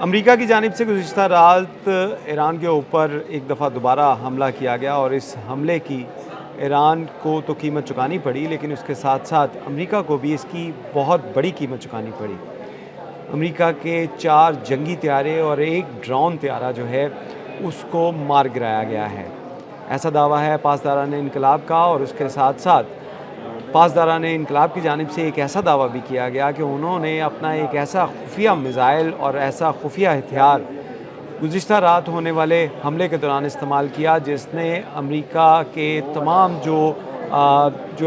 امریکہ کی جانب سے گزشتہ رات ایران کے اوپر ایک دفعہ دوبارہ حملہ کیا گیا اور اس حملے کی ایران کو تو قیمت چکانی پڑی، لیکن اس کے ساتھ ساتھ امریکہ کو بھی اس کی بہت بڑی قیمت چکانی پڑی۔ امریکہ کے 4 جنگی طیارے اور ایک ڈرون طیارہ جو ہے اس کو مار گرایا گیا ہے، ایسا دعویٰ ہے پاسداران انقلاب کا۔ اور اس کے ساتھ ساتھ پاسداران انقلاب کی جانب سے ایک ایسا دعویٰ بھی کیا گیا کہ انہوں نے اپنا ایک ایسا خفیہ میزائل اور ایسا خفیہ ہتھیار گزشتہ رات ہونے والے حملے کے دوران استعمال کیا، جس نے امریکہ کے تمام جو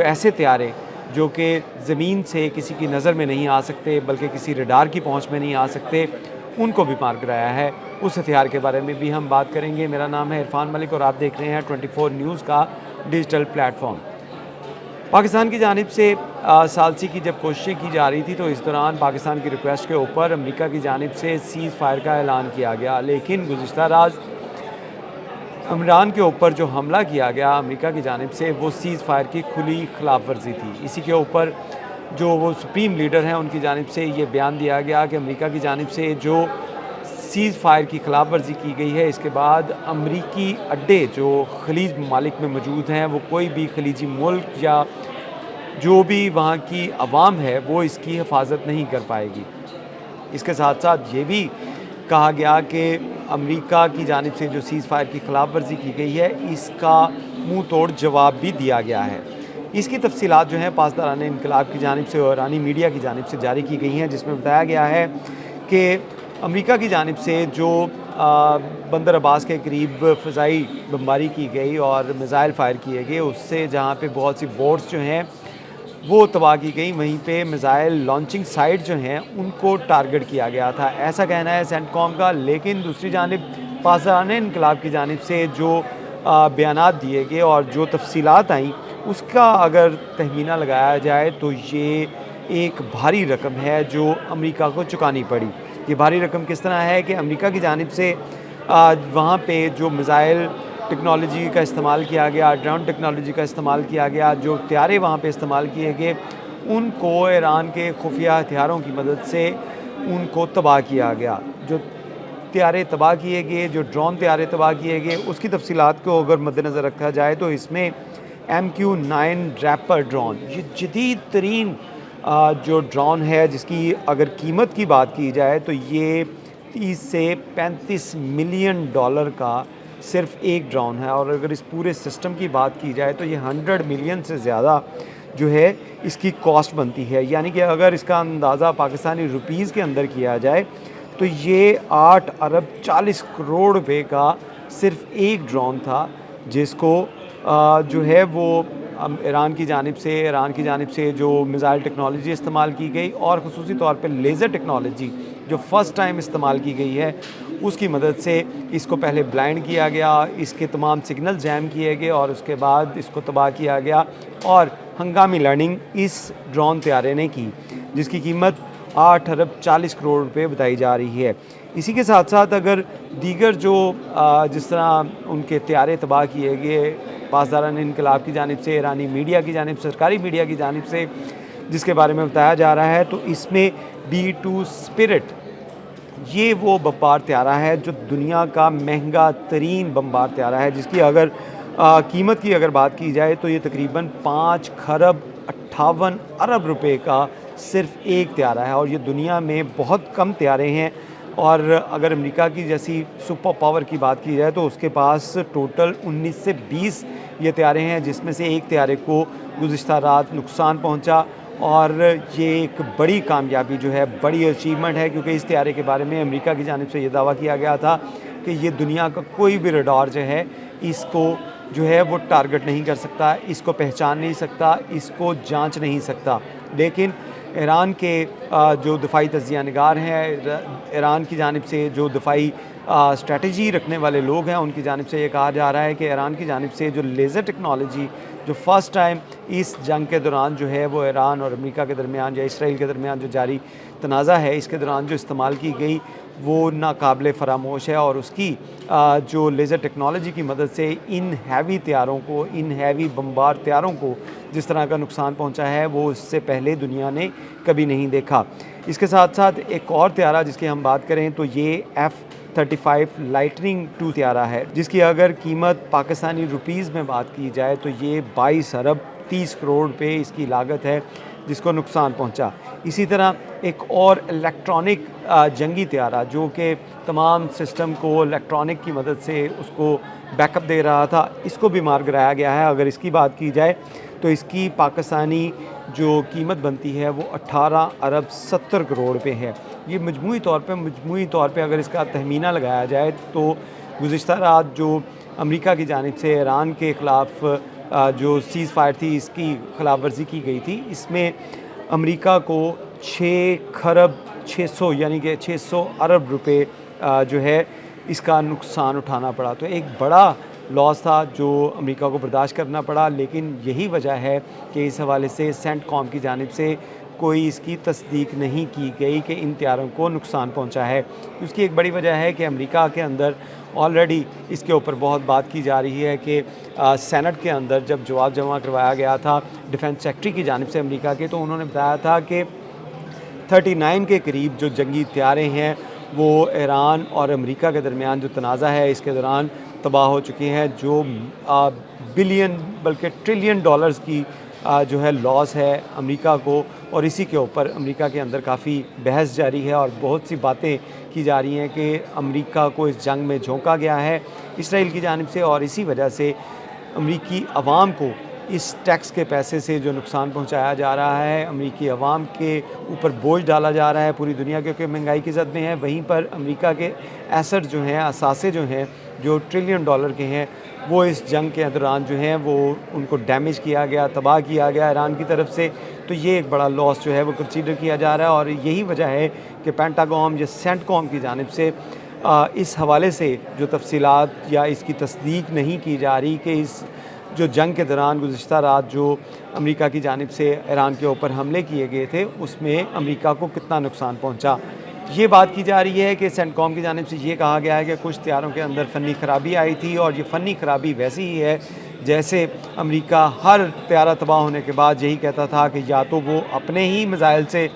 ایسے طیارے جو کہ زمین سے کسی کی نظر میں نہیں آ سکتے بلکہ کسی ریڈار کی پہنچ میں نہیں آ سکتے، ان کو بھی مار گرایا ہے۔ اس ہتھیار کے بارے میں بھی ہم بات کریں گے۔ میرا نام ہے عرفان ملک اور آپ دیکھ رہے ہیں 24 نیوز کا ڈیجیٹل پلیٹ فارم۔ پاکستان کی جانب سے ثالثی کی جب کوششیں کی جا رہی تھی تو اس دوران پاکستان کی ریکویسٹ کے اوپر امریکہ کی جانب سے سیز فائر کا اعلان کیا گیا، لیکن گزشتہ رات عمران کے اوپر جو حملہ کیا گیا امریکہ کی جانب سے وہ سیز فائر کی کھلی خلاف ورزی تھی۔ اسی کے اوپر جو وہ سپریم لیڈر ہیں ان کی جانب سے یہ بیان دیا گیا کہ امریکہ کی جانب سے جو سیز فائر کی خلاف ورزی کی گئی ہے، اس کے بعد امریکی اڈے جو خلیج ممالک میں موجود ہیں، وہ کوئی بھی خلیجی ملک یا جو بھی وہاں کی عوام ہے وہ اس کی حفاظت نہیں کر پائے گی۔ اس کے ساتھ ساتھ یہ بھی کہا گیا کہ امریکہ کی جانب سے جو سیز فائر کی خلاف ورزی کی گئی ہے اس کا منہ توڑ جواب بھی دیا گیا ہے۔ اس کی تفصیلات جو ہیں پاسداران انقلاب کی جانب سے اور ایرانی میڈیا کی جانب سے جاری کی گئی ہیں، جس میں بتایا گیا ہے کہ امریکہ کی جانب سے جو بندر عباس کے قریب فضائی بمباری کی گئی اور میزائل فائر کیے گئے، اس سے جہاں پہ بہت سی بورڈز جو ہیں وہ تباہ کی گئی، وہیں پہ میزائل لانچنگ سائٹ جو ہیں ان کو ٹارگٹ کیا گیا تھا، ایسا کہنا ہے سینٹ کام کا۔ لیکن دوسری جانب پاسداران انقلاب کی جانب سے جو بیانات دیے گئے اور جو تفصیلات آئیں اس کا اگر تخمینہ لگایا جائے تو یہ ایک بھاری رقم ہے جو امریکہ کو چکانی پڑی۔ یہ بھاری رقم کس طرح ہے کہ امریکہ کی جانب سے وہاں پہ جو میزائل ٹیکنالوجی کا استعمال کیا گیا، ڈرون ٹیکنالوجی کا استعمال کیا گیا، جو طیارے وہاں پہ استعمال کیے گئے، ان کو ایران کے خفیہ ہتھیاروں کی مدد سے ان کو تباہ کیا گیا۔ جو طیارے تباہ کیے گئے، جو ڈرون طیارے تباہ کیے گئے، اس کی تفصیلات کو اگر مد نظر رکھا جائے تو اس میں MQ-9 ریپر ڈرون، یہ جدید ترین جو ڈرون ہے جس کی اگر قیمت کی بات کی جائے تو یہ 30 سے 35 ملین ڈالر کا صرف ایک ڈرون ہے، اور اگر اس پورے سسٹم کی بات کی جائے تو یہ 100 ملین سے زیادہ جو ہے اس کی کاسٹ بنتی ہے۔ یعنی کہ اگر اس کا اندازہ پاکستانی روپیز کے اندر کیا جائے تو یہ 8 ارب 40 کروڑ روپے کا صرف ایک ڈرون تھا، جس کو جو ہے وہ ایران کی جانب سے جو میزائل ٹیکنالوجی استعمال کی گئی اور خصوصی طور پہ لیزر ٹیکنالوجی جو فرسٹ ٹائم استعمال کی گئی ہے، اس کی مدد سے اس کو پہلے بلائنڈ کیا گیا، اس کے تمام سگنل جیم کیے گئے اور اس کے بعد اس کو تباہ کیا گیا، اور ہنگامی لینڈنگ اس ڈرون طیارے نے کی جس کی قیمت 8 ارب 40 کروڑ روپے بتائی جا رہی ہے۔ اسی کے ساتھ ساتھ اگر دیگر جو جس طرح ان کے طیارے تباہ کیے گئے پاسداران انقلاب کی جانب سے، ایرانی میڈیا کی جانب سے، سرکاری میڈیا کی جانب سے جس کے بارے میں بتایا جا رہا ہے، تو اس میں B-2 اسپرٹ یہ وہ بمبار طیارہ ہے جو دنیا کا مہنگا ترین بمبار طیارہ ہے، جس کی اگر قیمت کی اگر بات کی جائے تو یہ تقریباً 5 خرب 58 ارب روپے کا صرف ایک طیارہ ہے، اور یہ دنیا میں بہت کم طیارے ہیں۔ اور اگر امریکہ کی جیسی سپر پاور کی بات کی جائے تو اس کے پاس ٹوٹل 19 سے 20 یہ طیارے ہیں، جس میں سے ایک طیارے کو گزشتہ رات نقصان پہنچا، اور یہ ایک بڑی کامیابی جو ہے، بڑی اچیومنٹ ہے، کیونکہ اس طیارے کے بارے میں امریکہ کی جانب سے یہ دعویٰ کیا گیا تھا کہ یہ دنیا کا کوئی بھی ریڈار جو ہے اس کو جو ہے وہ ٹارگٹ نہیں کر سکتا، اس کو پہچان نہیں سکتا، اس کو جانچ نہیں سکتا۔ لیکن ایران کے جو دفاعی تجزیہ نگار ہیں، ایران کی جانب سے جو دفاعی اسٹریٹجی رکھنے والے لوگ ہیں، ان کی جانب سے یہ کہا جا رہا ہے کہ ایران کی جانب سے جو لیزر ٹیکنالوجی جو فرسٹ ٹائم اس جنگ کے دوران جو ہے وہ ایران اور امریکہ کے درمیان یا اسرائیل کے درمیان جو جاری تنازع ہے اس کے دوران جو استعمال کی گئی، وہ ناقابل فراموش ہے، اور اس کی جو لیزر ٹیکنالوجی کی مدد سے ان ہیوی طیاروں کو، ان ہیوی بمبار طیاروں کو جس طرح کا نقصان پہنچا ہے وہ اس سے پہلے دنیا نے کبھی نہیں دیکھا۔ اس کے ساتھ ساتھ ایک اور طیارہ جس کی ہم بات کریں تو یہ F-35 لائٹننگ 2 طیارہ ہے، جس کی اگر قیمت پاکستانی روپیز میں بات کی جائے تو یہ 22 ارب 30 کروڑ روپے اس کی لاگت ہے جس کو نقصان پہنچا۔ اسی طرح ایک اور الیکٹرانک جنگی طیارہ جو کہ تمام سسٹم کو الیکٹرانک کی مدد سے اس کو بیک اپ دے رہا تھا، اس کو بھی مار گرایا گیا ہے۔ اگر اس کی بات کی جائے تو اس کی پاکستانی جو قیمت بنتی ہے وہ 18 ارب 70 کروڑ روپے ہے۔ یہ مجموعی طور پہ اگر اس کا تخمینہ لگایا جائے تو گزشتہ رات جو امریکہ کی جانب سے ایران کے خلاف جو سیز فائر تھی اس کی خلاف ورزی کی گئی تھی، اس میں امریکہ کو 6 خرب 600 یعنی کہ 600 ارب روپے جو ہے اس کا نقصان اٹھانا پڑا۔ تو ایک بڑا لاس تھا جو امریکہ کو برداشت کرنا پڑا، لیکن یہی وجہ ہے کہ اس حوالے سے سینٹ کام کی جانب سے کوئی اس کی تصدیق نہیں کی گئی کہ ان طیاروں کو نقصان پہنچا ہے۔ اس کی ایک بڑی وجہ ہے کہ امریکہ کے اندر آلریڈی اس کے اوپر بہت بات کی جا رہی ہے کہ سینٹ کے اندر جب جواب جمع کروایا گیا تھا ڈیفنس سیکٹری کی جانب سے امریکہ کے، تو انہوں نے بتایا تھا کہ 39 کے قریب جو جنگی طیارے ہیں وہ ایران اور امریکہ کے درمیان جو تنازع ہے اس کے دوران تباہ ہو چکی ہیں، جو بلین بلکہ ٹریلین ڈالرز کی جو ہے لاس ہے امریکہ کو، اور اسی کے اوپر امریکہ کے اندر کافی بحث جاری ہے اور بہت سی باتیں کی جا رہی ہیں کہ امریکہ کو اس جنگ میں جھونکا گیا ہے اسرائیل کی جانب سے، اور اسی وجہ سے امریکی عوام کو اس ٹیکس کے پیسے سے جو نقصان پہنچایا جا رہا ہے، امریکی عوام کے اوپر بوجھ ڈالا جا رہا ہے پوری دنیا کیونکہ مہنگائی کی زد میں ہے۔ وہیں پر امریکہ کے ایسٹ جو ہیں، اثاثے جو ہیں جو ٹریلین ڈالر کے ہیں، وہ اس جنگ کے دوران جو ہیں وہ ان کو ڈیمیج کیا گیا، تباہ کیا گیا ایران کی طرف سے۔ تو یہ ایک بڑا لاس جو ہے وہ کنسیڈر کیا جا رہا ہے، اور یہی وجہ ہے کہ پینٹاگون یا سینٹ کام کی جانب سے اس حوالے سے جو تفصیلات یا اس کی تصدیق نہیں کی جا رہی کہ اس جو جنگ کے دوران گزشتہ رات جو امریکہ کی جانب سے ایران کے اوپر حملے کیے گئے تھے اس میں امریکہ کو کتنا نقصان پہنچا۔ یہ بات کی جا رہی ہے کہ سینٹ کام کی جانب سے یہ کہا گیا ہے کہ کچھ طیاروں کے اندر فنی خرابی آئی تھی، اور یہ فنی خرابی ویسی ہی ہے جیسے امریکہ ہر طیارہ تباہ ہونے کے بعد یہی کہتا تھا کہ یا تو وہ اپنے ہی میزائل سے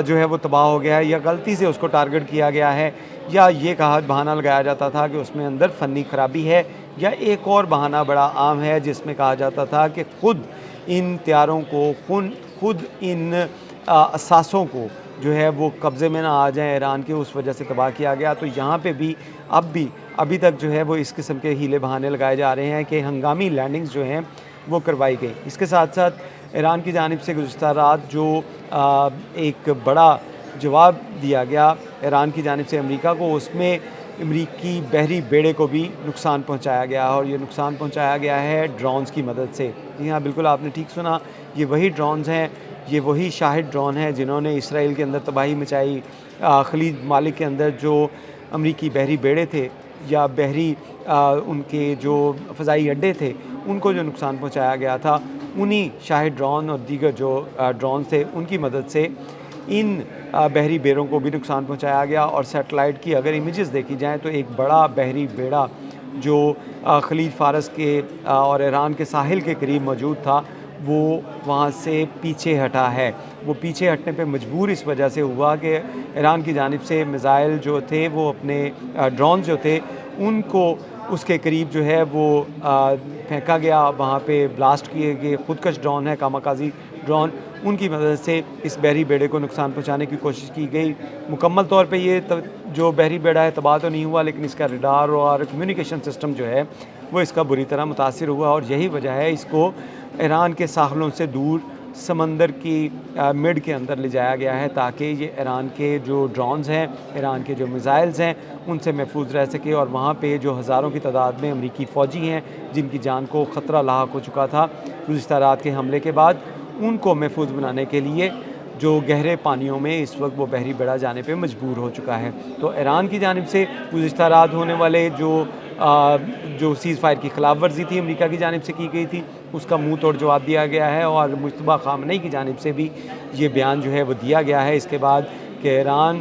جو ہے وہ تباہ ہو گیا ہے یا غلطی سے اس کو ٹارگٹ کیا گیا ہے، یا یہ کہا بہانہ لگایا جاتا تھا کہ اس میں اندر فنی خرابی ہے، یا ایک اور بہانہ بڑا عام ہے جس میں کہا جاتا تھا کہ خود ان طیاروں کو خود ان اثاثوں کو جو ہے وہ قبضے میں نہ آ جائیں ایران کے، اس وجہ سے تباہ کیا گیا۔ تو یہاں پہ بھی ابھی تک جو ہے وہ اس قسم کے ہیلے بہانے لگائے جا رہے ہیں کہ ہنگامی لینڈنگز جو ہیں وہ کروائی گئی۔ اس کے ساتھ ساتھ ایران کی جانب سے گزشتہ رات جو ایک بڑا جواب دیا گیا ایران کی جانب سے امریکہ کو، اس میں امریکی بحری بیڑے کو بھی نقصان پہنچایا گیا، اور یہ نقصان پہنچایا گیا ہے ڈرونز کی مدد سے۔ جی ہاں، بالکل آپ نے ٹھیک سنا، یہ وہی ڈرونز ہیں، یہ وہی شاہد ڈرون ہیں جنہوں نے اسرائیل کے اندر تباہی مچائی۔ خلیج ممالک کے اندر جو امریکی بحری بیڑے تھے یا بحری ان کے جو فضائی اڈے تھے ان کو جو نقصان پہنچایا گیا تھا، انہی شاہد ڈرون اور دیگر جو ڈرونز تھے ان کی مدد سے ان بحری بیڑوں کو بھی نقصان پہنچایا گیا۔ اور سیٹلائٹ کی اگر امیجز دیکھی جائیں تو ایک بڑا بحری بیڑا جو خلیج فارس کے اور ایران کے ساحل کے قریب موجود تھا وہ وہاں سے پیچھے ہٹا ہے۔ وہ پیچھے ہٹنے پہ مجبور اس وجہ سے ہوا کہ ایران کی جانب سے میزائل جو تھے وہ اپنے ڈرون جو تھے ان کو اس کے قریب جو ہے وہ پھینکا گیا، وہاں پہ بلاسٹ کیے گئے خودکش ڈرون ہے، کاماکازی ڈرون، ان کی مدد سے اس بحری بیڑے کو نقصان پہنچانے کی کوشش کی گئی۔ مکمل طور پہ یہ جو بحری بیڑا ہے تباہ تو نہیں ہوا، لیکن اس کا ریڈار اور کمیونیکیشن سسٹم جو ہے وہ اس کا بری طرح متاثر ہوا، اور یہی وجہ ہے اس کو ایران کے ساحلوں سے دور سمندر کی مڈ کے اندر لے جایا گیا ہے تاکہ یہ ایران کے جو ڈرونز ہیں، ایران کے جو میزائلز ہیں ان سے محفوظ رہ سکے، اور وہاں پہ جو ہزاروں کی تعداد میں امریکی فوجی ہیں جن کی جان کو خطرہ لاحق ہو چکا تھا گزشتہ رات کے حملے کے بعد، ان کو محفوظ بنانے کے لیے جو گہرے پانیوں میں اس وقت وہ بحری بیڑا جانے پہ مجبور ہو چکا ہے۔ تو ایران کی جانب سے گزشتہ رات ہونے والے جو سیز فائر کی خلاف ورزی تھی امریکہ کی جانب سے کی گئی تھی اس کا منہ توڑ جواب دیا گیا ہے، اور مجتبیٰ خامنئی کی جانب سے بھی یہ بیان جو ہے وہ دیا گیا ہے اس کے بعد کہ ایران